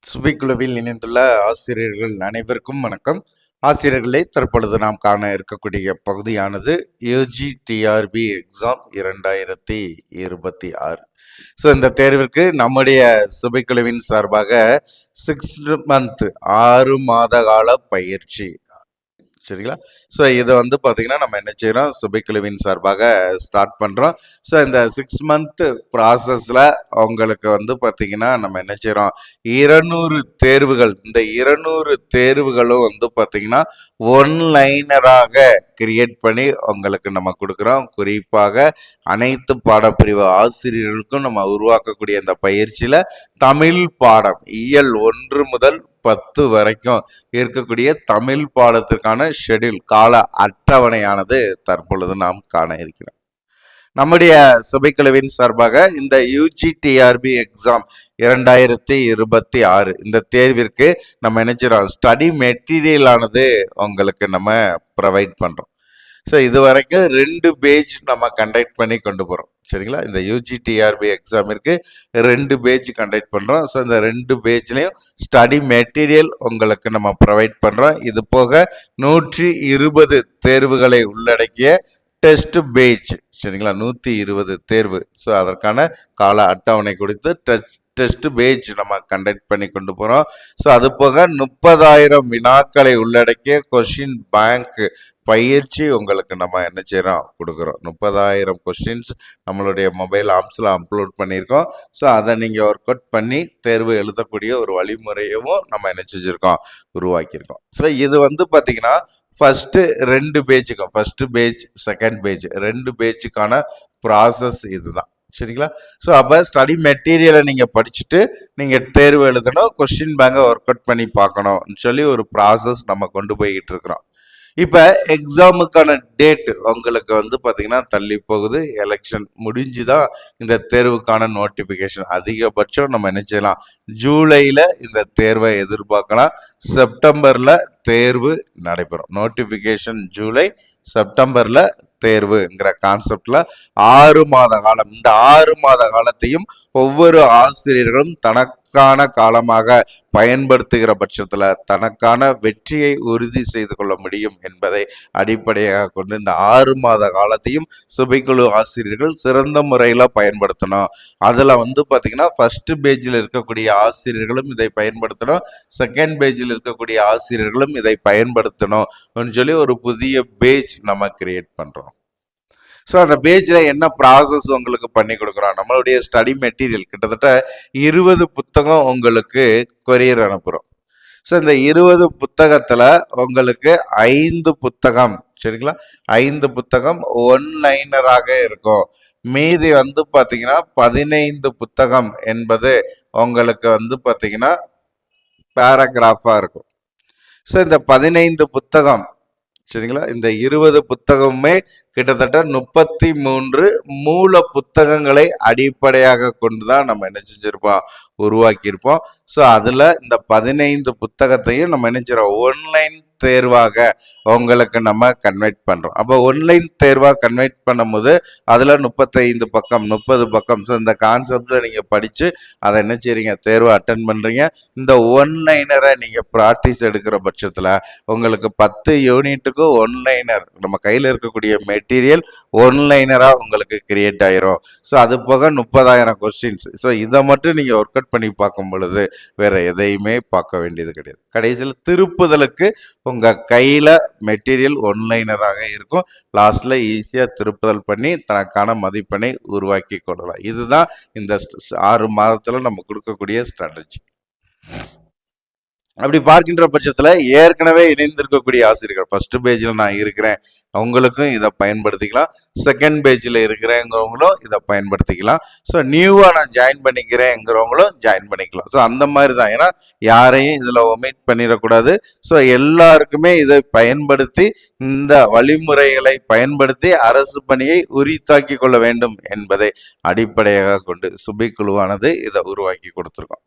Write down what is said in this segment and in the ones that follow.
சுபைக்குழுவில் இணைந்துள்ள ஆசிரியர்கள் அனைவருக்கும் வணக்கம். ஆசிரியர்களை தற்பொழுது நாம் காண இருக்கக்கூடிய பகுதியானது யூஜிடிஆர்பி எக்ஸாம் 2026. ஸோ இந்த தேர்விற்கு நம்முடைய சுபைக்குழுவின் சார்பாக 6 மந்த் 6 மாத கால பயிற்சி, சரிங்களா? ஸோ இதை பார்த்தீங்கன்னா நம்ம என்ன செய்கிறோம், சுபைக்குழுவின் சார்பாக ஸ்டார்ட் பண்ணுறோம். ஸோ இந்த 6 மந்த் ப்ராசஸில் உங்களுக்கு பார்த்தீங்கன்னா நம்ம என்ன செய்கிறோம், 200 தேர்வுகள். இந்த 200 தேர்வுகளும் பார்த்தீங்கன்னா ஒன்லைனராக கிரியேட் பண்ணி உங்களுக்கு நம்ம கொடுக்குறோம். குறிப்பாக அனைத்து பாடப்பிரிவு ஆசிரியர்களுக்கும் நம்ம உருவாக்கக்கூடிய இந்த பயிற்சியில் தமிழ் பாடம் இயல் 1 முதல் 10 வரைக்கும் இருக்கக்கூடிய தமிழ் பாடத்திற்கான ஷெட்யூல் கால அட்டவணையானது தற்பொழுது நாம் காண இருக்கிறோம். நம்முடைய சுபைக்குழுவின் சார்பாக இந்த யூஜிடிஆர்பி எக்ஸாம் 2026 இந்த தேர்விற்கு நம்ம நினைச்சிடறோம் ஸ்டடி மெட்டீரியல் ஆனது உங்களுக்கு நம்ம ப்ரொவைட் பண்றோம். ஸோ இது வரைக்கும் 2 பேஜ் நம்ம கண்டக்ட் பண்ணி கொண்டு போகிறோம், சரிங்களா? இந்த யூஜிடிஆர்பி எக்ஸாமிற்கு 2 பேஜ் கண்டக்ட் பண்ணுறோம். ஸோ இந்த 2 பேஜ்லேயும் ஸ்டடி மெட்டீரியல் உங்களுக்கு நம்ம ப்ரொவைட் பண்ணுறோம். இது போக 120 தேர்வுகளை உள்ளடக்கிய டெஸ்ட் பேஜ், சரிங்களா? 120 தேர்வு. ஸோ அதற்கான கால அட்டவணை கொடுத்து டெஸ்ட் பேஜ் நம்ம கண்டக்ட் பண்ணி கொண்டு போகிறோம். ஸோ அது போக 30,000 வினாக்களை உள்ளடக்கிய கொஷின் பேங்க் பயிற்சி உங்களுக்கு நம்ம என்ன செய்கிறோம், கொடுக்குறோம். 30,000 கொஸ்டின்ஸ் நம்மளுடைய மொபைல் ஆப்ஸில் அப்லோட் பண்ணியிருக்கோம். ஸோ அதை நீங்கள் ஒர்க் அவுட் பண்ணி தேர்வு எழுதக்கூடிய ஒரு வழிமுறையவும் நம்ம என்ன செஞ்சுருக்கோம், உருவாக்கியிருக்கோம். ஸோ இது பார்த்தீங்கன்னா ஃபஸ்ட்டு 2 பேஜுக்கும், ஃபஸ்ட்டு பேஜ் செகண்ட் பேஜ் 2 பேஜுக்கான ப்ராசஸ் இதுதான், சரிங்களா? ஸோ அப்போ ஸ்டடி மெட்டீரியலை நீங்கள் படிச்சுட்டு நீங்கள் தேர்வு எழுதணும், கொஸ்டின் பேங்கை ஒர்க் அவுட் பண்ணி பார்க்கணும்னு சொல்லி ஒரு ப்ராசஸ் நம்ம கொண்டு போய்கிட்டு இருக்கிறோம். இப்போ எக்ஸாமுக்கான டேட் உங்களுக்கு பார்த்தீங்கன்னா தள்ளி போகுது. எலெக்ஷன் முடிஞ்சு தான் இந்த தேர்வுக்கான நோட்டிஃபிகேஷன். அதிகபட்சம் நம்ம என்ன செய்யலாம், ஜூலையில் இந்த தேர்வை எதிர்பார்க்கலாம். செப்டம்பரில் தேர்வு நடைபெறும். நோட்டிஃபிகேஷன் ஜூலை, செப்டம்பரில் தேர்வுங்கிற கான்செப்ட்ல 6 மாத காலம். இந்த 6 மாத காலத்தையும் ஒவ்வொரு ஆசிரியர்களும் தனக்கான காலமாக பயன்படுத்துகிற பட்சத்துல தனக்கான வெற்றியை உறுதி செய்து கொள்ள முடியும் என்பதை அடிப்படையாக கொண்டு இந்த 6 மாத காலத்தையும் சுபைக்குழு ஆசிரியர்கள் சிறந்த முறையில பயன்படுத்தணும். அதுல பாத்தீங்கன்னா ஃபர்ஸ்ட் பேஜில் இருக்கக்கூடிய ஆசிரியர்களும் இதை பயன்படுத்தணும், செகண்ட் பேஜில் இருக்கக்கூடிய ஆசிரியர்களும் இதை பயன்படுத்தணும் சொல்லி ஒரு புதிய பேஜ் நம்ம கிரியேட் பண்றோம். ஸோ அந்த பேஜில் என்ன ப்ராசஸ் உங்களுக்கு பண்ணி கொடுக்குறோம், நம்மளுடைய ஸ்டடி மெட்டீரியல் கிட்டத்தட்ட 20 புத்தகம் உங்களுக்கு கொரியர் அனுப்புகிறோம். ஸோ இந்த 20 புத்தகத்தில் உங்களுக்கு 5 புத்தகம், சரிங்களா? 5 புத்தகம் ஒன்லைனராக இருக்கும். மீதி பார்த்தீங்கன்னா 15 புத்தகம் என்பது உங்களுக்கு பார்த்தீங்கன்னா பேராகிராஃபாக இருக்கும். ஸோ இந்த 15 புத்தகம், சரிங்களா? இந்த 20 புத்தகமுமே கிட்டத்தட்ட 33 மூல புத்தகங்களை அடிப்படையாக கொண்டுதான் நம்ம என்ன செஞ்சிருப்போம், உருவாக்கியிருப்போம். ஸோ அதில் இந்த 15 புத்தகத்தையும் நம்ம என்ன செய்யறோம், ஒன்லைன் தேர்வாக உங்களுக்கு நம்ம கன்வெர்ட் பண்றோம். அப்போ ஒன்லைன் தேர்வாக கன்வெர்ட் பண்ணும்போது அதில் 35 பக்கம் 30 பக்கம். ஸோ இந்த கான்செப்ட்ல நீங்க படிச்சு அதை என்ன செய்றீங்க, தேர்வு அட்டன் பண்றீங்க. இந்த ஒன்லைனரை நீங்க ப்ராக்டிஸ் எடுக்கிற பட்சத்தில் உங்களுக்கு 10 யூனிட்டுக்கு ஒன்லைனர் நம்ம கையில் இருக்கக்கூடிய மெட்டீரியல் ஒன்லைனரா உங்களுக்கு கிரியேட் ஆயிரும். ஸோ அது போக 30,000 கொஸ்டின்ஸ். ஸோ இதை மட்டும் நீங்க ஒர்க் அவுட் பண்ணி பார்க்கும் பொழுது வேற எதையுமே பார்க்க வேண்டியது கிடையாது. கடைசியில் திருப்புதலுக்கு உங்க கையில மெட்டீரியல் ஒன்லைனராக இருக்கும். லாஸ்ட்ல ஈஸியா திருப்புதல் பண்ணி தனக்கான மதிப்பெண்ணை உருவாக்கி கொள்ளலாம். இதுதான் இந்த 6 மாதத்துல நம்ம கொடுக்கக்கூடிய ஸ்ட்ராட்டஜி. அப்படி பார்க்கின்ற பட்சத்தில் ஏற்கனவே இணைந்திருக்கக்கூடிய ஆசிரியர்கள் ஃபர்ஸ்ட் பேஜில் நான் இருக்கிறேன் அவங்களுக்கும் இதை பயன்படுத்திக்கலாம், செகண்ட் பேஜில் இருக்கிறேங்கிறவங்களும் இதை பயன்படுத்திக்கலாம். ஸோ நியூவாக நான் ஜாயின் பண்ணிக்கிறேங்கிறவங்களும் ஜாயின் பண்ணிக்கலாம். ஸோ அந்த மாதிரி தான், ஏன்னா யாரையும் இதில் ஒமிட் பண்ணிடக்கூடாது. ஸோ எல்லாருக்குமே இதை பயன்படுத்தி இந்த வழிமுறைகளை பயன்படுத்தி அரசு பணியை உரித்தாக்கி கொள்ள வேண்டும் என்பதை அடிப்படையாக கொண்டு சுபைக்குழுவானது இதை உருவாக்கி கொடுத்துருக்கோம்.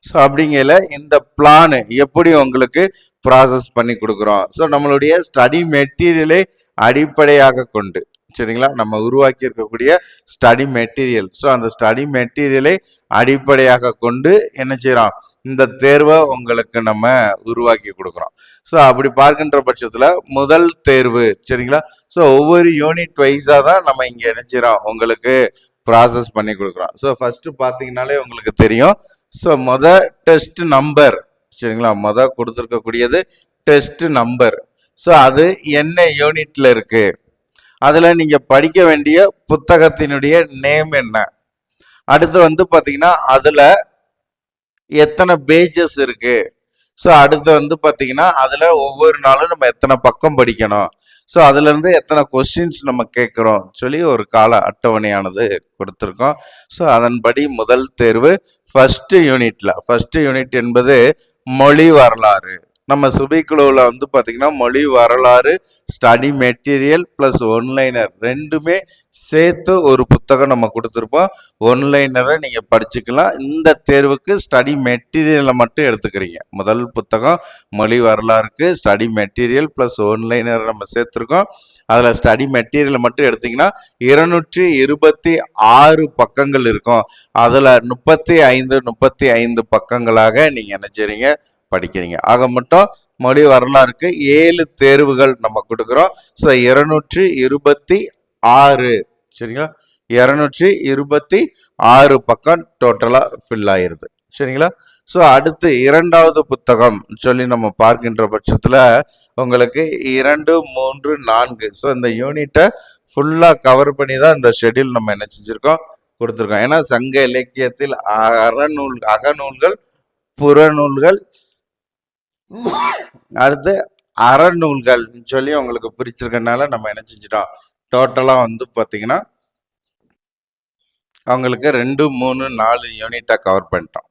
ஸோ அப்படிங்கல இந்த பிளான் எப்படி உங்களுக்கு ப்ராசஸ் பண்ணி கொடுக்குறோம். ஸோ நம்மளுடைய ஸ்டடி மெட்டீரியலை அடிப்படையாக கொண்டு, சரிங்களா? நம்ம உருவாக்கி இருக்கக்கூடிய ஸ்டடி மெட்டீரியல். ஸோ அந்த ஸ்டடி மெட்டீரியலை அடிப்படையாக கொண்டு என்ன செய்யறோம், இந்த தேர்வை உங்களுக்கு நம்ம உருவாக்கி கொடுக்குறோம். ஸோ அப்படி பார்க்கின்ற பட்சத்தில் முதல் தேர்வு, சரிங்களா? ஸோ ஒவ்வொரு யூனிட் வைஸாக தான் நம்ம இங்கே என்ன செய்யறோம், உங்களுக்கு ப்ராசஸ் பண்ணி கொடுக்குறோம். ஸோ ஃபர்ஸ்ட் பார்த்தீங்கன்னாலே உங்களுக்கு தெரியும். ஸோ டெஸ்ட் நம்பர், சரிங்களா? கொடுத்துருக்கக்கூடியது டெஸ்ட் நம்பர். ஸோ அது என்ன யூனிட்ல இருக்கு, அதுல நீங்க படிக்க வேண்டிய புத்தகத்தினுடைய நேம் என்ன, அடுத்து வந்து பாத்தீங்கன்னா அதுல எத்தனை பேஜஸ் இருக்கு, ஸோ அடுத்து வந்து பாத்தீங்கன்னா அதுல ஒவ்வொரு நாளும் நம்ம எத்தனை பக்கம் படிக்கணும், ஸோ அதுல இருந்து எத்தனை கொஸ்டின்ஸ் நம்ம கேட்கிறோம் சொல்லி ஒரு கால அட்டவணையானது கொடுத்துருக்கோம். ஸோ அதன்படி முதல் தேர்வு ஃபர்ஸ்ட் யூனிட் என்பது மொழி வரலாறு. நம்ம சுபிக்குழுவில் வந்து பார்த்தீங்கன்னா மொழி வரலாறு, ஸ்டடி மெட்டீரியல் ப்ளஸ் ஒன்லைனர் ரெண்டுமே சேர்த்து ஒரு புத்தகம் நம்ம கொடுத்துருப்போம். ஒன்லைனரை நீங்கள் படிச்சுக்கலாம். இந்த தேர்வுக்கு ஸ்டடி மெட்டீரியலை மட்டும் எடுத்துக்கிறீங்க. முதல் புத்தகம் மொழி வரலாறுக்கு ஸ்டடி மெட்டீரியல் ப்ளஸ் ஒன்லைனர் நம்ம சேர்த்துருக்கோம். அதில் ஸ்டடி மெட்டீரியலை மட்டும் எடுத்தீங்கன்னா 226 பக்கங்கள் இருக்கும். அதில் 35 பக்கங்களாக நீங்கள் என்ன செய்றீங்க, படிக்கிறீங்க. ஆக மட்டும் மொழி வரலாறுக்கு 7 தேர்வுகள் நம்ம கொடுக்குறோம். ஸோ 226, சரிங்களா? 226 பக்கம் டோட்டலா ஃபில் ஆயிருது, சரிங்களா? ஸோ அடுத்து இரண்டாவது புத்தகம் சொல்லி நம்ம பார்க்கின்ற பட்சத்தில் உங்களுக்கு 2, 3, 4, ஸோ இந்த யூனிட்டை ஃபுல்லாக கவர் பண்ணி தான் இந்த ஷெட்யூல் நம்ம என்ன செஞ்சுருக்கோம், கொடுத்துருக்கோம். ஏன்னா சங்க இலக்கியத்தில் அகநூல்கள், புறநூல்கள், அடுத்து அறநூல்கள் சொல்லி உங்களுக்கு பிரிச்சிருக்கனால நம்ம என்ன செஞ்சிட்டோம், டோட்டலா வந்து பாத்தீங்கன்னா அவங்களுக்கு 2, 3, 4 யூனிட்டா கவர் பண்ணிட்டோம்.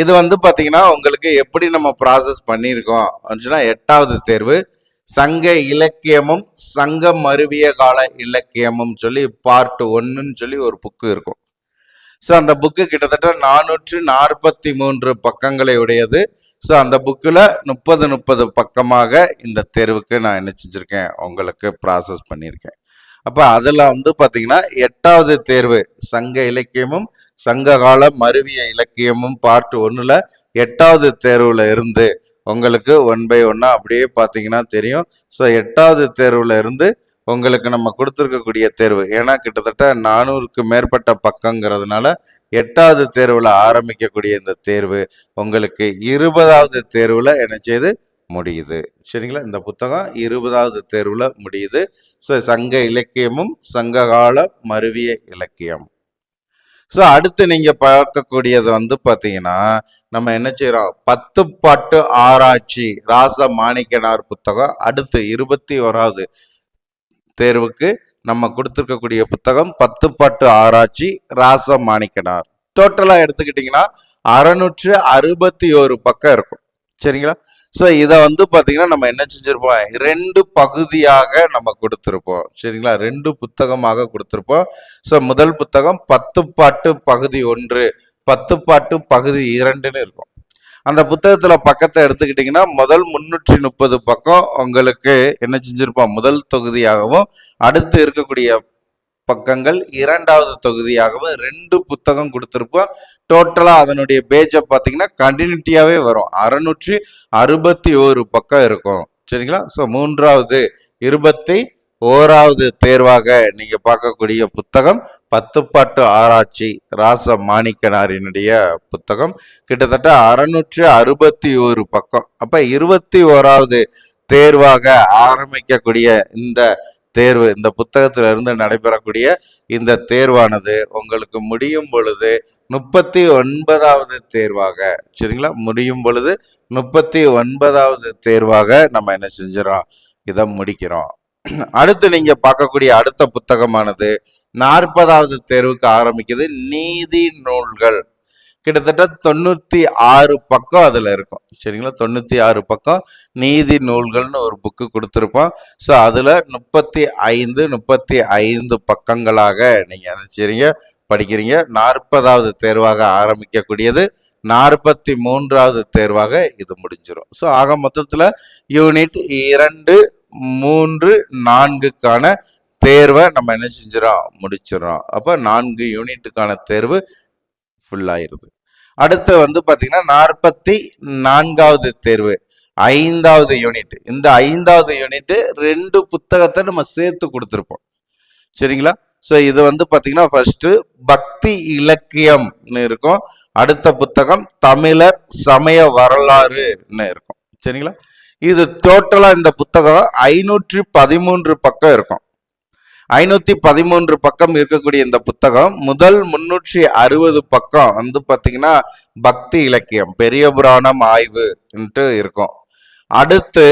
இது வந்து பாத்தீங்கன்னா உங்களுக்கு எப்படி நம்ம ப்ராசஸ் பண்ணியிருக்கோம் அப்படின்னா, 8வது தேர்வு சங்க இலக்கியமும் சங்க மருவிய கால இலக்கியமும் சொல்லி பார்ட் 1ன்னு சொல்லி ஒரு புக்கு இருக்கும். ஸோ அந்த புக்கு கிட்டத்தட்ட 443 பக்கங்களை உடையது. ஸோ அந்த புக்கில் 30 பக்கமாக இந்த தேர்வுக்கு நான் என்ன செஞ்சுருக்கேன், உங்களுக்கு ப்ராசஸ் பண்ணியிருக்கேன். அப்போ அதில் வந்து பார்த்தீங்கன்னா 8வது தேர்வு சங்க இலக்கியமும் சங்ககால மருவிய இலக்கியமும் பார்ட் 1ல் 8வது தேர்வில் இருந்து உங்களுக்கு 1 by 1 அப்படியே பார்த்தீங்கன்னா தெரியும். ஸோ 8வது தேர்வில் இருந்து உங்களுக்கு நம்ம கொடுத்துருக்கக்கூடிய தேர்வு, ஏன்னா கிட்டத்தட்ட 400க்கு மேற்பட்ட பக்கங்கிறதுனால 8வது தேர்வில் ஆரம்பிக்கக்கூடிய இந்த தேர்வு உங்களுக்கு 20வது தேர்வில் என்ன செய்யுது, முடியுது, சரிங்களா? இந்த புத்தகம் 20வது தேர்வில் முடியுது. ஸோ சங்க இலக்கியமும் சங்ககால மருவிய இலக்கியம். ஸோ அடுத்து நீங்க பார்க்கக்கூடியது வந்து பார்த்தீங்கன்னா நம்ம என்ன செய்யறோம், 10 பாட்டு ஆராய்ச்சி ராச மாணிக்கனார் புத்தகம். அடுத்து 21வது தேர்வுக்கு நம்ம கொடுத்துருக்கக்கூடிய புத்தகம் 10 பாட்டு ஆராய்ச்சி ராச மாணிக்கனார். டோட்டலா எடுத்துக்கிட்டீங்கன்னா 661 பக்கம் இருக்கும், சரிங்களா? ஸோ இதை வந்து பார்த்தீங்கன்னா நம்ம என்ன செஞ்சிருப்போம், 2 பகுதியாக நம்ம கொடுத்துருப்போம், சரிங்களா? 2 புத்தகமாக கொடுத்துருப்போம். ஸோ முதல் புத்தகம் 10 பாட்டு பகுதி 1, 10 பாட்டு பகுதி 2ன்னு இருக்கும். அந்த புத்தகத்துல பக்கத்தை எடுத்துக்கிட்டீங்கன்னா முதல் 330 பக்கம் உங்களுக்கு என்ன செஞ்சிருப்போம், முதல் தொகுதியாகவும், அடுத்து இருக்கக்கூடிய பக்கங்கள் 2வது தொகுதியாகவும் 2 புத்தகம் கொடுத்துருப்போம். டோட்டலா அதனுடைய பேஜை பார்த்தீங்கன்னா கண்டினியூட்டியாவே வரும், 661 பக்கம் இருக்கும், சரிங்களா? ஸோ 3வது 21வது தேர்வாக நீங்க பார்க்கக்கூடிய புத்தகம் 10 பாட்டு ஆராய்ச்சி ராச மாணிக்கனாரினுடைய புத்தகம். கிட்டத்தட்ட 661 பக்கம். அப்ப 21வது தேர்வாக ஆரம்பிக்கக்கூடிய இந்த தேர்வு, இந்த புத்தகத்திலிருந்து நடைபெறக்கூடிய இந்த தேர்வானது உங்களுக்கு முடியும் பொழுது 39வது தேர்வாக, சரிங்களா? முடியும் பொழுது 39வது தேர்வாக நம்ம என்ன செஞ்சிடறோம், இதை முடிக்கிறோம். அடுத்து நீங்க பார்க்கக்கூடிய அடுத்த புத்தகமானது 40வது தேர்வுக்கு ஆரம்பிக்குது, நீதி நூல்கள். கிட்டத்தட்ட 96 பக்கம் அதுல இருக்கும், சரிங்களா? 96 பக்கம் நீதி நூல்கள்னு ஒரு புக்கு கொடுத்துருப்போம். ஸோ அதுல 35 பக்கங்களாக நீங்க என்ன செய்றீங்க, படிக்கிறீங்க. 40வது தேர்வாக ஆரம்பிக்கக்கூடியது 43வது தேர்வாக இது முடிஞ்சிடும். ஸோ ஆக மொத்தத்துல யூனிட் 2, 3, 4க்கான தேர்வை நம்ம என்ன செஞ்சிடறோம், முடிச்சிடறோம். அப்போ 4 யூனிட்டுக்கான தேர்வு ஃபுல் ஆயிருது. அடுத்து வந்து பாத்தீங்கன்னா 44வது தேர்வு 5வது யூனிட். இந்த 5வது யூனிட் 2 புத்தகத்தை நம்ம சேர்த்து கொடுத்துருப்போம். சரிங்களா? ஸோ இது வந்து பாத்தீங்கன்னா ஃபர்ஸ்ட் பக்தி இலக்கியம்னு இருக்கும். அடுத்த புத்தகம் தமிழர் சமய வரலாறுன்னு இருக்கும். சரிங்களா? இது டோட்டலா இந்த புத்தகம் 513 பக்கம் இருக்கும். 513 பக்கம் இருக்கக்கூடிய இந்த புத்தகம் முதல் 360 பக்கம் வந்து பாத்தீங்கன்னா பக்தி இலக்கியம் பெரிய புராணம் ஆய்வு இருக்கும். அடுத்து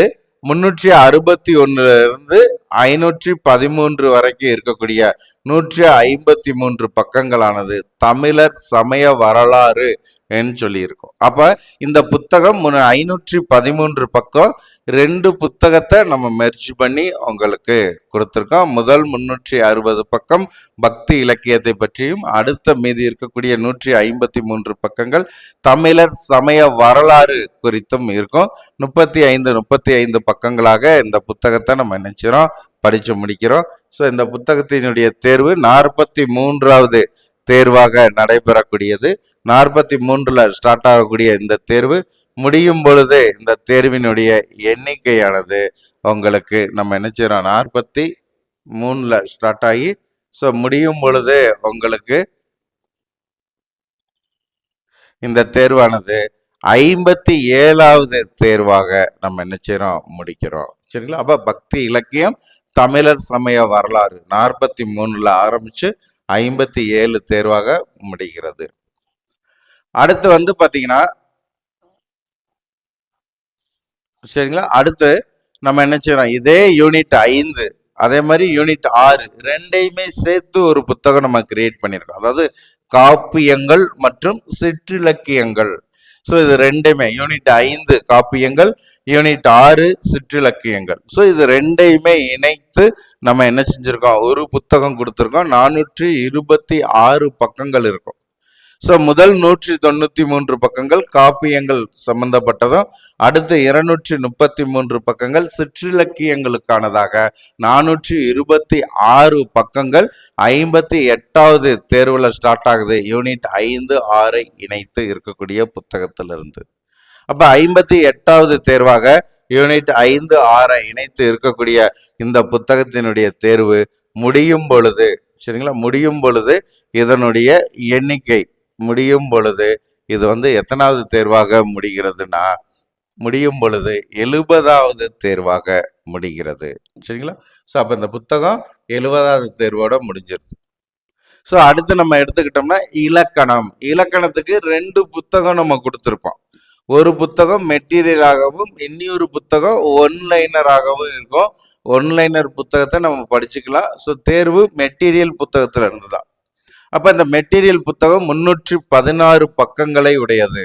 361 இருந்து 513 வரைக்கும் இருக்கக்கூடிய 153 பக்கங்களானது தமிழர் சமய வரலாறு சொல்லி இருக்கும். அப்ப இந்த புத்தகம் 513 பக்கம் 2 புத்தகத்தை நம்ம மெர்ஜ் பண்ணி உங்களுக்கு கொடுத்துருக்கோம். முதல் 360 பக்கம் பக்தி இலக்கியத்தை பற்றியும், அடுத்த மீதி இருக்கக்கூடிய 153 பக்கங்கள் தமிழர் சமய வரலாறு குறித்தும் இருக்கும். 35 பக்கங்களாக இந்த புத்தகத்தை நம்ம நினைச்சிரோம் படிச்சு முடிக்கிறோம். ஸோ இந்த புத்தகத்தினுடைய தேர்வு 43வது தேர்வாக நடைபெறக்கூடியது. 43ல ஸ்டார்ட் ஆகக்கூடிய இந்த தேர்வு முடியும் பொழுது இந்த தேர்வினுடைய எண்ணிக்கையானது உங்களுக்கு நம்ம என்ன செய்யறோம், 43ல ஸ்டார்ட் ஆகி ஸோ முடியும் பொழுது உங்களுக்கு இந்த தேர்வானது 57வது தேர்வாக நம்ம என்ன செய்யறோம், முடிக்கிறோம். சரிங்களா? அப்ப பக்தி இலக்கியம் தமிழர் சமய வரலாறு 43ல ஆரம்பிச்சு 57 தேர்வாக முடிகிறது. அடுத்து வந்து பாத்தீங்கன்னா சரிங்களா, அடுத்து நம்ம என்ன செய்யறோம், இதே யூனிட் 5 அதே மாதிரி யூனிட் 6 ரெண்டையுமே சேர்த்து ஒரு புத்தகம் நம்ம கிரியேட் பண்ணியிருக்கோம். அதாவது காப்பியங்கள் மற்றும் சிற்றிலக்கியங்கள். ஸோ இது ரெண்டுமே யூனிட் 5 காப்பியங்கள், யூனிட் 6 சிற்றிலக்கியங்கள். ஸோ இது ரெண்டையுமே இணைத்து நம்ம என்ன செஞ்சிருக்கோம், ஒரு புத்தகம் கொடுத்துருக்கோம். 426 பக்கங்கள் இருக்கும். ஸோ முதல் 193 பக்கங்கள் காப்பியங்கள் சம்பந்தப்பட்டதும், அடுத்து 233 பக்கங்கள் சிற்றிலக்கியங்களுக்கானதாக 426 பக்கங்கள் 58வது தேர்வுல ஸ்டார்ட் ஆகுது. யூனிட் 5, 6 இணைத்து இருக்கக்கூடிய புத்தகத்திலிருந்து. அப்ப 58வது தேர்வாக யூனிட் 5, 6 இணைத்து இருக்கக்கூடிய இந்த புத்தகத்தினுடைய தேர்வு முடியும் பொழுது சரிங்களா, முடியும் பொழுது இதனுடைய எண்ணிக்கை முடியும் பொழுது இது வந்து எத்தனாவது தேர்வாக முடிகிறதுனா, முடியும் பொழுது 70வது தேர்வாக முடிகிறது. சரிங்களா? ஸோ அப்ப இந்த புத்தகம் 70வது தேர்வோட முடிஞ்சிருது. ஸோ அடுத்து நம்ம எடுத்துக்கிட்டோம்னா இலக்கணம். இலக்கணத்துக்கு 2 புத்தகம் நம்ம கொடுத்துருப்போம். ஒரு புத்தகம் மெட்டீரியலாகவும் இன்னொரு புத்தகம் ஒன்லைனராகவும் இருக்கும். ஒன்லைனர் புத்தகத்தை நம்ம படிச்சுக்கலாம். ஸோ தேர்வு மெட்டீரியல் புத்தகத்துல இருந்து தான். அப்ப இந்த மெட்டீரியல் புத்தகம் 316 பக்கங்களை உடையது.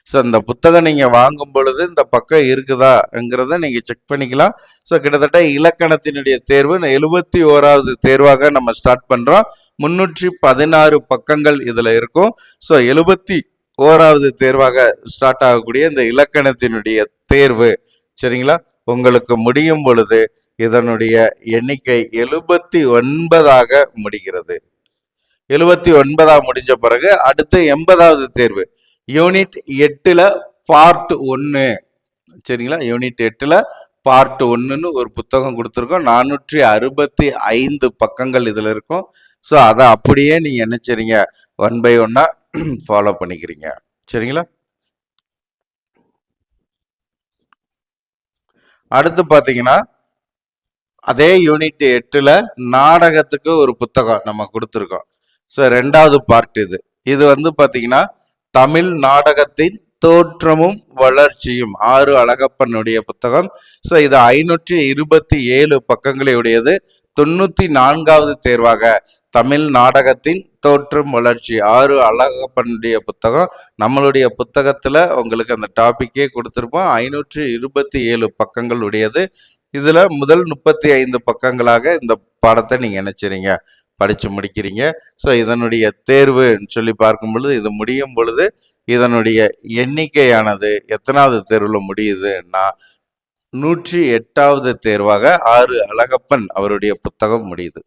ஸோ இந்த புத்தகம் நீங்க வாங்கும் பொழுது இந்த பக்கம் இருக்குதாங்கிறத நீங்க செக் பண்ணிக்கலாம். ஸோ கிட்டத்தட்ட இலக்கணத்தினுடைய தேர்வு 71வது தேர்வாக நம்ம ஸ்டார்ட் பண்றோம். 316 பக்கங்கள் இதுல இருக்கும். ஸோ 71வது தேர்வாக ஸ்டார்ட் ஆகக்கூடிய இந்த இலக்கணத்தினுடைய தேர்வு சரிங்களா, உங்களுக்கு முடியும் பொழுது இதனுடைய எண்ணிக்கை 79ஆக முடிகிறது. 79ஆ முடிஞ்ச பிறகு அடுத்து 80வது தேர்வு யூனிட் 8ல பார்ட் 1 சரிங்களா. யூனிட் 8ல பார்ட் 1ன்னு ஒரு புத்தகம் கொடுத்துருக்கோம். 465 பக்கங்கள் இதுல இருக்கும். ஸோ அதை அப்படியே நீங்க என்ன செய்றீங்க, 1 by 1 ஃபாலோ பண்ணிக்கிறீங்க. சரிங்களா? அடுத்து பாத்தீங்கன்னா அதே யூனிட் 8ல நாடகத்துக்கு ஒரு புத்தகம் நம்ம கொடுத்துருக்கோம். ஸோ 2வது பார்ட் இது வந்து பாத்தீங்கன்னா தமிழ் நாடகத்தின் தோற்றமும் வளர்ச்சியும் 6 அழகப்பனுடைய புத்தகம். ஸோ இது 527 பக்கங்களை உடையது. 94வது தேர்வாக தமிழ் நாடகத்தின் தோற்றம் வளர்ச்சி 6 அழகப்பனுடைய புத்தகம். நம்மளுடைய புத்தகத்துல உங்களுக்கு அந்த டாபிக்கே கொடுத்துருப்போம். 527 பக்கங்கள் உடையது. இதுல முதல் 35 பக்கங்களாக இந்த பாடத்தை நீங்க நினைச்சிறீங்க படிச்சு முடிக்கிறீங்க. ஸோ இதனுடைய தேர்வுன்னு சொல்லி பார்க்கும் பொழுது இது முடியும் பொழுது இதனுடைய எண்ணிக்கையானது எத்தனாவது தேர்வுல முடியுதுன்னா 108வது தேர்வாக ஆறு அழகப்பன் அவருடைய புத்தகம் முடியுது.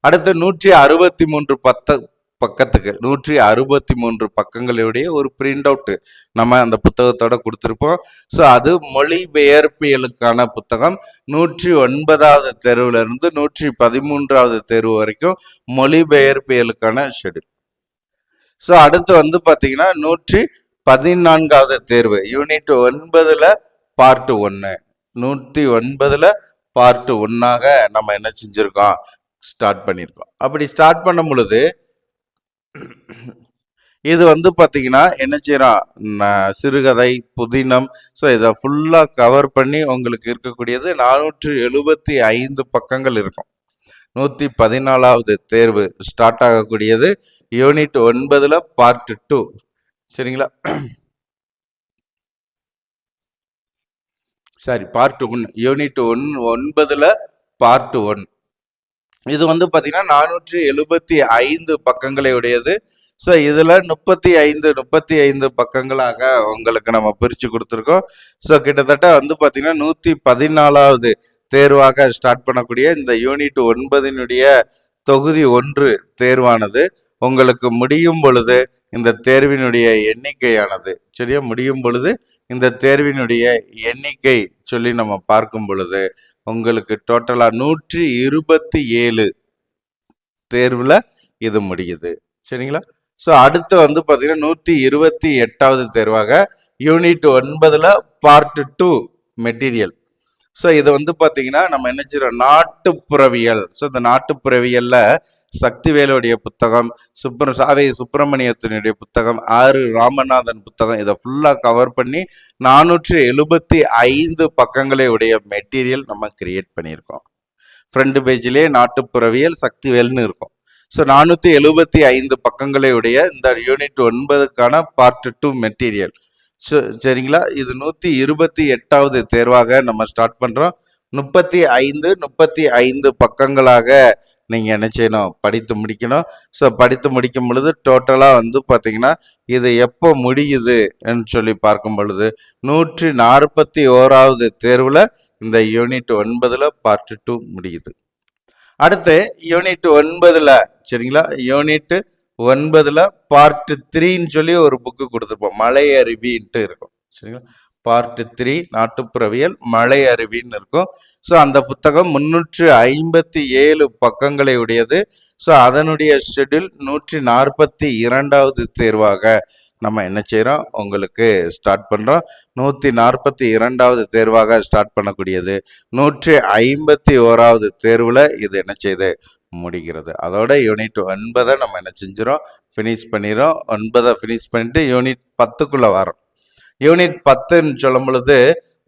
அடுத்து 163 பக்கத்துக்கு 163 பக்கங்களுடைய ஒரு பிரிண்ட் அவுட் நம்ம அந்த புத்தகத்தோட கொடுத்துருப்போம். ஸோ அது மொழிபெயர்ப்பியலுக்கான புத்தகம். 109வது தேர்வுல இருந்து 113வது தேர்வு வரைக்கும் மொழிபெயர்ப்பியலுக்கான ஷெட்யூல். ஸோ அடுத்து வந்து பார்த்தீங்கன்னா 114வது தேர்வு யூனிட் 9ல பார்ட் 1. 109ல பார்ட் 1ஆக நம்ம என்ன செஞ்சிருக்கோம், ஸ்டார்ட் பண்ணியிருக்கோம். அப்படி ஸ்டார்ட் பண்ணும் பொழுது இது வந்து பார்த்தீங்கன்னா என்ன செய்யறோம், சிறுகதை, புதினம், ஸோ இதை ஃபுல்லாக கவர் பண்ணி உங்களுக்கு இருக்கக்கூடியது 475 பக்கங்கள் இருக்கும். 114வது தேர்வு ஸ்டார்ட் ஆகக்கூடியது யூனிட் 9ல பார்ட் 2. சரிங்களா, சாரி பார்ட் 1, யூனிட் 9ல பார்ட் 1. இது வந்து பார்த்தீங்கன்னா 475 பக்கங்களை உடையது. ஸோ இதில் 35 பக்கங்களாக உங்களுக்கு நம்ம பிரித்து கொடுத்துருக்கோம். ஸோ கிட்டத்தட்ட வந்து பார்த்தீங்கன்னா 114வது தேர்வாக ஸ்டார்ட் பண்ணக்கூடிய இந்த யூனிட் 9னுடைய தொகுதி 1 தேர்வானது உங்களுக்கு முடியும் பொழுது இந்த தேர்வினுடைய எண்ணிக்கையானது சரியா முடியும் பொழுது இந்த தேர்வினுடைய எண்ணிக்கை சொல்லி நம்ம பார்க்கும் பொழுது உங்களுக்கு டோட்டலா 127 தேர்வுல இது முடியுது. சரிங்களா, ஸோ அடுத்து வந்து பார்த்தீங்கன்னா 128வது தேர்வாக யூனிட் 9ல பார்ட் 2 மெட்டீரியல். ஸோ இது வந்து பார்த்தீங்கன்னா நம்ம என்ன செய்யறோம், நாட்டுப்புறவியல். ஸோ இந்த நாட்டுப்புறவியல்ல சக்திவேலுடைய புத்தகம், சுப்பிரமணியத்தினுடைய புத்தகம், ஆறு ராமநாதன் புத்தகம், இதை ஃபுல்லாக கவர் பண்ணி 475 பக்கங்களை உடைய மெட்டீரியல் நம்ம கிரியேட் பண்ணியிருக்கோம். ஃப்ரண்ட் பேஜ்லேயே நாட்டுப்புறவியல் சக்திவேல்னு இருக்கும். ஸோ 475 பக்கங்களை உடைய இந்த யூனிட் 9க்கான பார்ட் 2 மெட்டீரியல். சரிங்களா, இது 128வது தேர்வாக நம்ம ஸ்டார்ட் பண்றோம். 35 பக்கங்களாக நீங்க என்ன செய்யணும், படித்து முடிக்கணும். ஸோ படித்து முடிக்கும் பொழுது டோட்டலா வந்து பார்த்தீங்கன்னா இது எப்போ முடியுதுன்னு சொல்லி பார்க்கும் பொழுது 141வது தேர்வுல இந்த யூனிட் 9ல பார்ட் 2 முடியுது. அடுத்து யூனிட் 9ல சரிங்களா, யூனிட் 9ல பார்ட் 3ன்னு சொல்லி ஒரு புக்கு கொடுத்துருப்போம், மலை அருவின்ட்டு இருக்கும். சரிங்களா, பார்ட் 3 நாட்டுப்புறவியல் மலை அருவின்னு இருக்கும். ஸோ அந்த புத்தகம் 357 பக்கங்களை உடையது. ஸோ அதனுடைய ஷெட்யூல் 142வது தேர்வாக நம்ம என்ன செய்யறோம், உங்களுக்கு ஸ்டார்ட் பண்றோம். 142வது தேர்வாக ஸ்டார்ட் பண்ணக்கூடியது 151வது தேர்வுல இது என்ன செய்யுது, முடிகிறது. அதோட யூனிட் 9 நம்ம என்ன செஞ்சிடும், ஃபினிஷ் பண்ணிடும். 9 ஃபினிஷ் பண்ணிட்டு யூனிட் 10க்குள்ள வரோம். யூனிட் 10ன்னு சொல்லும் பொழுது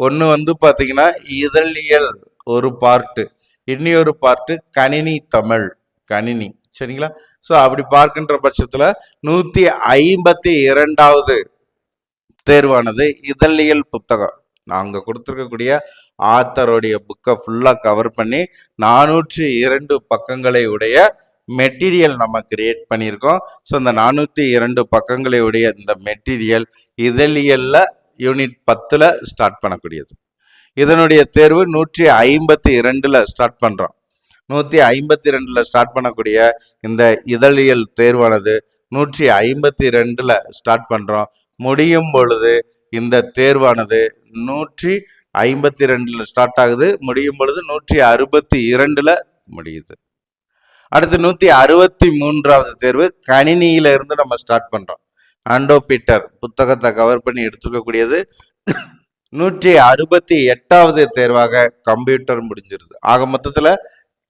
ஒன்று வந்து பார்த்தீங்கன்னா இதழியல் ஒரு பார்ட்டு, இன்னொரு பார்ட்டு கணினி தமிழ், கணினி. சரிங்களா, ஸோ அப்படி பார்க்கின்ற பட்சத்தில் 152வது தேர்வானது இதழியல் புத்தகம். நாங்கள் கொடுத்துருக்கக்கூடிய ஆத்தருடைய புக்கை ஃபுல்லாக கவர் பண்ணி 402 பக்கங்களை உடைய மெட்டீரியல் நம்ம கிரியேட் பண்ணியிருக்கோம். ஸோ இந்த 402 பக்கங்களை உடைய இந்த மெட்டீரியல் இதழியல்ல யூனிட் 10ல ஸ்டார்ட் பண்ணக்கூடியது. இதனுடைய தேர்வு 152ல ஸ்டார்ட் பண்ணுறோம். 152ல ஸ்டார்ட் பண்ணக்கூடிய இந்த இதழியல் தேர்வானது 152ல ஸ்டார்ட் பண்ணுறோம். முடியும் பொழுது இந்த தேர்வானது 152ல ஸ்டார்ட் ஆகுது, முடியும் பொழுது 162ல முடியுது. அடுத்து 163வது தேர்வு கணினியில இருந்து நம்ம ஸ்டார்ட் பண்றோம். ஆண்டோ பீட்டர் புத்தகத்தை கவர் பண்ணி எடுத்துக்கக்கூடியது 168வது தேர்வாக கம்ப்யூட்டர் முடிஞ்சிருது. ஆக மொத்தத்துல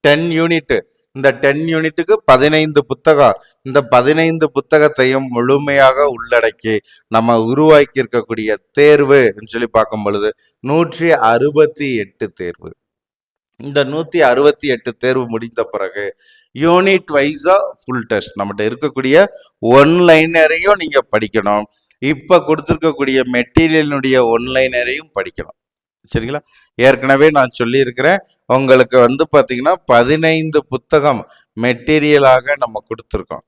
10 யூனிட். இந்த 10 யூனிட்டுக்கு 15 புத்தகம். இந்த 15 புத்தகத்தையும் முழுமையாக உள்ளடக்கி நம்ம உருவாக்கி இருக்கக்கூடிய தேர்வு சொல்லி பார்க்கும் பொழுது 168 தேர்வு. இந்த 168 தேர்வு முடிந்த பிறகு யூனிட் வைஸா ஃபுல் டெஸ்ட் நம்மகிட்ட இருக்கக்கூடிய ஒன்லைனரையும் நீங்க படிக்கணும். இப்ப கொடுத்துருக்கக்கூடிய மெட்டீரியலினுடைய ஒன்லைனரையும் படிக்கணும். சரிங்களா, ஏற்கனவே நான் சொல்லியிருக்கிறேன் உங்களுக்கு வந்து பார்த்தீங்கன்னா 15 புத்தகம் மெட்டீரியலாக நம்ம கொடுத்துருக்கோம்.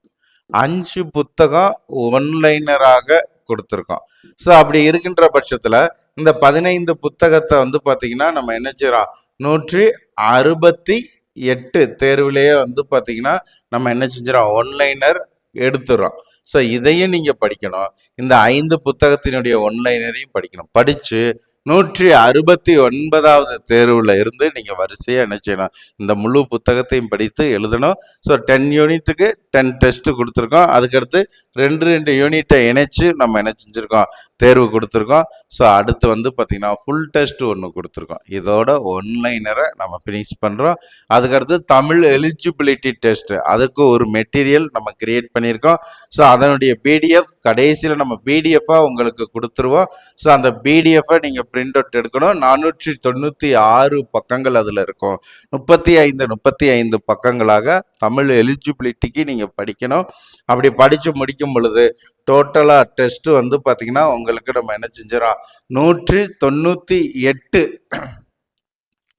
5 புத்தகம் ஒன்லைனராக கொடுத்துருக்கோம். ஸோ அப்படி இருக்கின்ற பட்சத்தில் இந்த 15 புத்தகத்தை வந்து பார்த்தீங்கன்னா நம்ம என்ன செய்கிறோம், 168 தேர்விலேயே வந்து பார்த்தீங்கன்னா நம்ம என்ன செஞ்சிடறோம், ஒன்லைனர் எடுத்துடுறோம். ஸோ இதையும் நீங்கள் படிக்கணும், இந்த 5 புத்தகத்தினுடைய ஒன்லைனரையும் படிக்கணும். படித்து 169வது தேர்வில் இருந்து நீங்கள் வரிசையாக என்ன செய்யணும், இந்த முழு புத்தகத்தையும் படித்து எழுதணும். ஸோ 10 யூனிட்டுக்கு 10 டெஸ்ட்டு கொடுத்துருக்கோம். அதுக்கடுத்து 2 யூனிட்டை இணைச்சு நம்ம என்ன செஞ்சுருக்கோம், தேர்வு கொடுத்துருக்கோம். ஸோ அடுத்து வந்து பார்த்திங்கன்னா ஃபுல் டெஸ்ட்டு ஒன்று கொடுத்துருக்கோம். இதோட ஒன்லைனரை நம்ம ஃபினிஷ் பண்ணுறோம். அதுக்கடுத்து தமிழ் எலிஜிபிலிட்டி டெஸ்ட்டு, அதுக்கு ஒரு மெட்டீரியல் நம்ம கிரியேட் பண்ணியிருக்கோம். ஸோ அதனுடைய பிடிஎஃப் கடைசியில் நம்ம பிடிஎஃபாக உங்களுக்கு கொடுத்துருவோம். ஸோ அந்த பிடிஎஃபை நீங்கள் பிரிண்ட் அவுட் எடுக்கணும். 496 பக்கங்கள் அதில் இருக்கும். 35 பக்கங்களாக தமிழ் எலிஜிபிலிட்டிக்கு நீங்கள் படிக்கணும். அப்படி படித்து முடிக்கும் பொழுது டோட்டலாக டெஸ்ட்டு வந்து பார்த்திங்கன்னா உங்களுக்கு நம்ம என்ன செஞ்சிடறோம், 198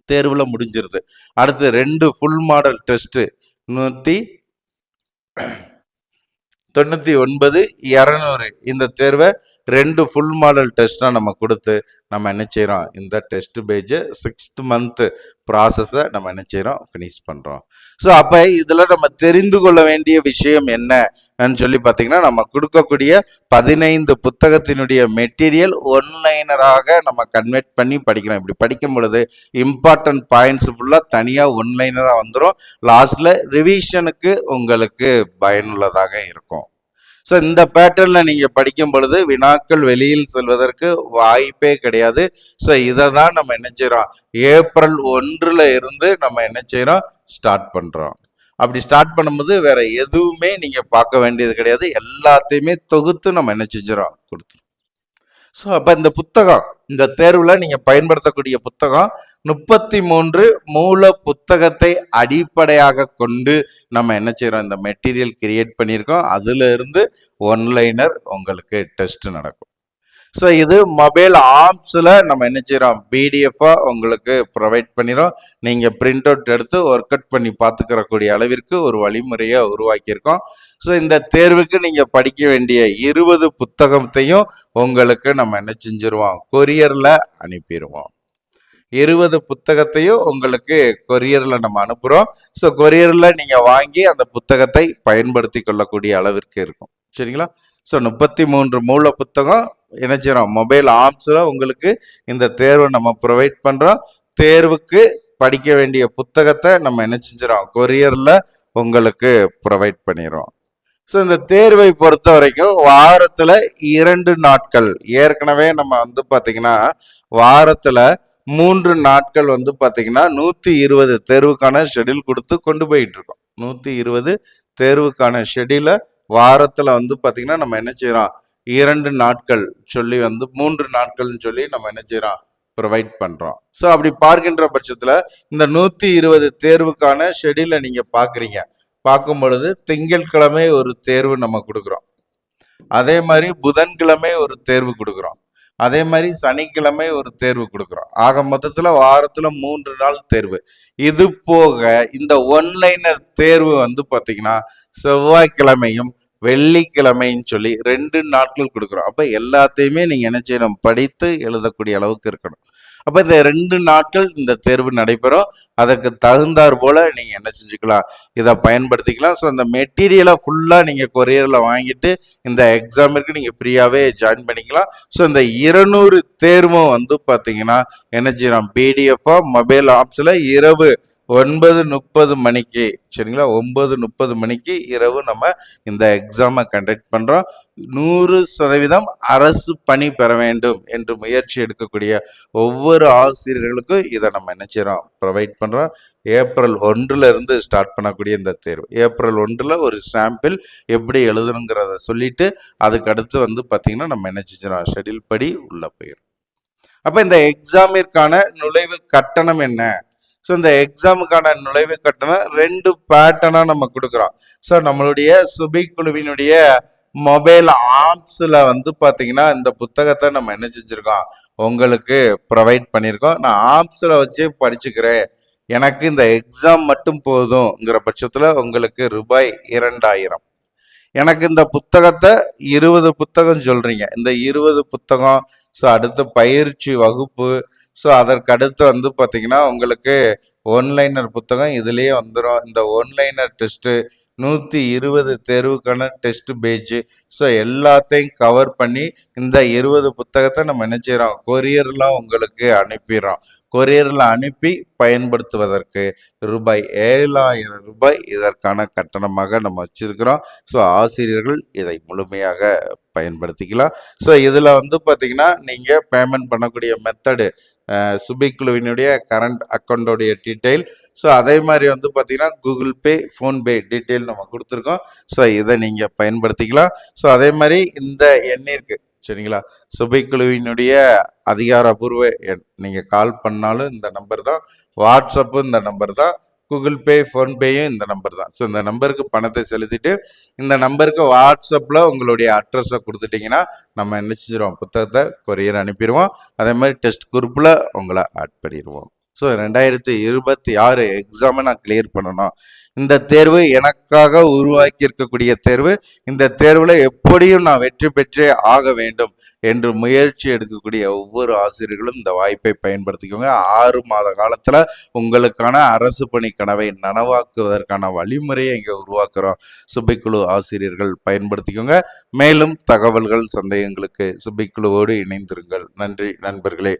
தேர்வில் முடிஞ்சிருது. அடுத்து 2 ஃபுல் மாடல் டெஸ்ட்டு 199, 200 இந்த தேர்வை 2 ஃபுல் மாடல் டெஸ்ட்டாக நம்ம கொடுத்து நம்ம என்ன செய்கிறோம், இந்த டெஸ்ட் பேஜை 6th மந்த் ப்ராசஸை நம்ம என்ன செய்கிறோம், ஃபினிஷ் பண்ணுறோம். ஸோ அப்போ இதில் நம்ம தெரிந்து கொள்ள வேண்டிய விஷயம் என்னன்னு சொல்லி பார்த்தீங்கன்னா, நம்ம கொடுக்கக்கூடிய 15 புத்தகத்தினுடைய மெட்டீரியல் ஒன்லைனராக நம்ம கன்வெர்ட் பண்ணி படிக்கிறோம். இப்படி படிக்கும் பொழுது இம்பார்ட்டன்ட் பாயிண்ட்ஸ் ஃபுல்லாக தனியாக ஒன்லைனராக வந்துடும். லாஸ்ட்டில் ரிவிஷனுக்கு உங்களுக்கு பயனுள்ளதாக இருக்கும். ஸோ இந்த பேட்டர்னில் நீங்கள் படிக்கும் பொழுது வினாக்கள் வெளியில் செல்வதற்கு வாய்ப்பே கிடையாது. ஸோ இதை தான் நம்ம என்ன செய்கிறோம், ஏப்ரல் 1 இருந்து நம்ம என்ன செய்கிறோம், ஸ்டார்ட் பண்ணுறோம். அப்படி ஸ்டார்ட் பண்ணும்போது வேற எதுவுமே நீங்கள் பார்க்க வேண்டியது கிடையாது. எல்லாத்தையுமே தொகுத்து நம்ம என்ன செஞ்சிடறோம், கொடுத்துரும். ஸோ அப்போ இந்த புத்தகம், இந்த தேர்வில் நீங்கள் பயன்படுத்தக்கூடிய புத்தகம் 33 மூல புத்தகத்தை அடிப்படையாக கொண்டு நம்ம என்ன செய்கிறோம், இந்த மெட்டீரியல் கிரியேட் பண்ணியிருக்கோம். அதில் இருந்து ஒன்லைனர் உங்களுக்கு டெஸ்ட் நடக்கும். ஸோ இது மொபைல் ஆப்ஸில் நம்ம என்ன செய்கிறோம், பிடிஎஃபாக உங்களுக்கு ப்ரொவைட் பண்ணிடும். நீங்கள் பிரிண்ட் அவுட் எடுத்து ஒர்க் அவுட் பண்ணி பார்த்துக்கிறக்கூடிய அளவிற்கு ஒரு வழிமுறையை உருவாக்கியிருக்கோம். ஸோ இந்த தேர்வுக்கு நீங்கள் படிக்க வேண்டிய 20 புத்தகத்தையும் உங்களுக்கு நம்ம என்ன செஞ்சிருவோம், கொரியரில் அனுப்பிடுவோம். 20 புத்தகத்தையும் உங்களுக்கு கொரியரில் நம்ம அனுப்புகிறோம். ஸோ கொரியரில் நீங்கள் வாங்கி அந்த புத்தகத்தை பயன்படுத்தி கொள்ளக்கூடிய அளவிற்கு இருக்கும். சரிங்களா? ஸோ 33 மூல புத்தகம் என்ன செய்கிறோம், மொபைல் ஆப்ஸில் உங்களுக்கு இந்த தேர்வை நம்ம ப்ரொவைட் பண்ணுறோம். தேர்வுக்கு படிக்க வேண்டிய புத்தகத்தை நம்ம என்ன செஞ்சிடறோம், கொரியரில் உங்களுக்கு ப்ரொவைட் பண்ணிடுறோம். ஸோ இந்த தேர்வை பொறுத்த வரைக்கும் வாரத்தில் 2 நாட்கள், ஏற்கனவே நம்ம வந்து பார்த்திங்கன்னா வாரத்தில் 3 நாட்கள் வந்து பார்த்திங்கன்னா 120 தேர்வுக்கான ஷெடியூல் கொடுத்து கொண்டு போயிட்டு இருக்கோம். 120 தேர்வுக்கான ஷெடியூலை வாரத்தில் வந்து பார்த்திங்கன்னா நம்ம என்ன செய்கிறோம், 2 நாட்கள் சொல்லி வந்து 3 நாட்கள்னு சொல்லி நம்ம என்ன செய்கிறோம், ப்ரொவைட் பண்ணுறோம். ஸோ அப்படி பார்க்கின்ற பட்சத்தில் இந்த 120 தேர்வுக்கான ஷெடியூலை நீங்கள் பார்க்குறீங்க. பார்க்கும் பொழுது திங்கட்கிழமை ஒரு தேர்வு நம்ம கொடுக்குறோம், அதே மாதிரி புதன்கிழமை ஒரு தேர்வு கொடுக்குறோம், அதே மாதிரி சனிக்கிழமை ஒரு தேர்வு கொடுக்குறோம். ஆக மொத்தத்தில் வாரத்தில் 3 நாள் தேர்வு. இது போக இந்த ஒன்லைனர் தேர்வு வந்து பார்த்தீங்கன்னா செவ்வாய்க்கிழமையும் வெள்ளிக்கிழமைன்னு சொல்லி 2 நாட்கள் கொடுக்குறோம். அப்போ எல்லாத்தையுமே நீங்கள் என்ன செய்யணும், படித்து எழுதக்கூடிய அளவுக்கு இருக்கணும். அப்போ இந்த 2 நாட்கள் இந்த தேர்வு நடைபெறும். அதற்கு தகுந்தாற் போல் நீங்கள் என்ன செஞ்சுக்கலாம், இதை பயன்படுத்திக்கலாம். ஸோ அந்த மெட்டீரியலை ஃபுல்லாக நீங்கள் கொரியரில் வாங்கிட்டு இந்த எக்ஸாமிற்கு நீங்கள் ஃப்ரீயாகவே ஜாயின் பண்ணிக்கலாம். ஸோ இந்த 200 தேர்வும் வந்து பார்த்தீங்கன்னா என்ன செய்யலாம், பிடிஎஃபாக மொபைல் ஆப்ஸில் இரவு 9:30 மணிக்கு, சரிங்களா, 9:30 மணிக்கு இரவு நம்ம இந்த எக்ஸாமை கண்டக்ட் பண்ணுறோம். 100% அரசு பணி பெற வேண்டும் என்று முயற்சி எடுக்கக்கூடிய ஒவ்வொரு ஆசிரியர்களுக்கும் இதை நம்ம என்ன செய்கிறோம், ப்ரொவைட் பண்ணுறோம். ஏப்ரல் 1 இருந்து ஸ்டார்ட் பண்ணக்கூடிய இந்த தேர்வு, ஏப்ரல் 1 ஒரு சாம்பிள் எப்படி எழுதணுங்கிறத சொல்லிட்டு அதுக்கு அடுத்து வந்து பார்த்திங்கன்னா நம்ம என்ன செஞ்சிடறோம், ஷெடியூல் படி உள்ளே போயிடும். அப்போ இந்த எக்ஸாமிற்கான நுழைவு கட்டணம் என்ன? ஸோ இந்த எக்ஸாமுக்கான நுழைவு கட்டணம் 2 பேட்டர்னாக நம்ம கொடுக்குறோம். ஸோ நம்மளுடைய சுபிக் குழுவினுடைய மொபைல் ஆப்ஸில் வந்து பார்த்தீங்கன்னா இந்த புத்தகத்தை நம்ம என்ன செஞ்சுருக்கோம், உங்களுக்கு ப்ரொவைட் பண்ணியிருக்கோம். நான் ஆப்ஸில் வச்சு படிச்சுக்கிறேன், எனக்கு இந்த எக்ஸாம் மட்டும் போதுங்கிற பட்சத்தில் உங்களுக்கு ரூபாய் 2000. எனக்கு இந்த புத்தகத்தை 20 புத்தகம் சொல்றீங்க. இந்த 20 புத்தகம், ஸோ அடுத்து பயிற்சி வகுப்பு, ஸோ அதற்கு அடுத்து வந்து பார்த்தீங்கன்னா உங்களுக்கு ஒன்லைனர் புத்தகம் இதுலேயே வந்துடும். இந்த ஒன்லைனர் டெஸ்ட்டு 120 தேர்வுக்கான டெஸ்ட் பேஜ், ஸோ எல்லாத்தையும் கவர் பண்ணி இந்த 20 புத்தகத்தை நம்ம என்ன செய்கிறோம், கொரியர்லாம் உங்களுக்கு அனுப்பிடுறோம். கொரியரில் அனுப்பி பயன்படுத்துவதற்கு ரூபாய் 7,000 இதற்கான கட்டணமாக நம்ம வச்சிருக்கிறோம். ஸோ ஆசிரியர்கள் இதை முழுமையாக பயன்படுத்திக்கலாம். ஸோ இதில் வந்து பார்த்தீங்கன்னா நீங்கள் பேமெண்ட் பண்ணக்கூடிய மெத்தடு சுபிக்குழுவினுடைய கரண்ட் அக்கௌண்டோடைய டீட்டெயில், ஸோ அதே மாதிரி வந்து பார்த்தீங்கன்னா கூகுள் பே, ஃபோன்பே டீட்டெயில் நம்ம கொடுத்துருக்கோம். ஸோ இதை நீங்கள் பயன்படுத்திக்கலாம். ஸோ அதே மாதிரி இந்த எண்ணிற்கு சரிங்களா, சுபைக்குழுவினுடைய அதிகாரப்பூர்வ எண், நீங்கள் கால் பண்ணாலும் இந்த நம்பர் தான், வாட்ஸ்அப்பும் இந்த நம்பர் தான், கூகுள் பே, ஃபோன்பேயும் இந்த நம்பர் தான். ஸோ இந்த நம்பருக்கு பணத்தை செலுத்திட்டு இந்த நம்பருக்கு வாட்ஸ்அப்பில் உங்களுடைய அட்ரஸை கொடுத்துட்டிங்கன்னா நம்ம என்ன செஞ்சிருவோம், புத்தகத்தை கொரியர் அனுப்பிடுவோம். அதே மாதிரி டெஸ்ட் குரூப்பில் உங்களை ஆட் பண்ணிடுவோம். ஸோ 2026 எக்ஸாமை நான் கிளியர் பண்ணணும், இந்த தேர்வு எனக்காக உருவாக்கி இருக்கக்கூடிய தேர்வு, இந்த தேர்வில் எப்படியும் நான் வெற்றி பெற்றே ஆக வேண்டும் என்று முயற்சி எடுக்கக்கூடிய ஒவ்வொரு ஆசிரியர்களும் இந்த வாய்ப்பை பயன்படுத்திக்கோங்க. 6 மாத காலத்தில் உங்களுக்கான அரசு பணி கனவை நனவாக்குவதற்கான வழிமுறையை இங்கே உருவாக்குறோம். சுபைக்குழு ஆசிரியர்கள் பயன்படுத்திக்கோங்க. மேலும் தகவல்கள், சந்தேகங்களுக்கு சுபைக்குழுவோடு இணைந்திருங்கள். நன்றி நண்பர்களே.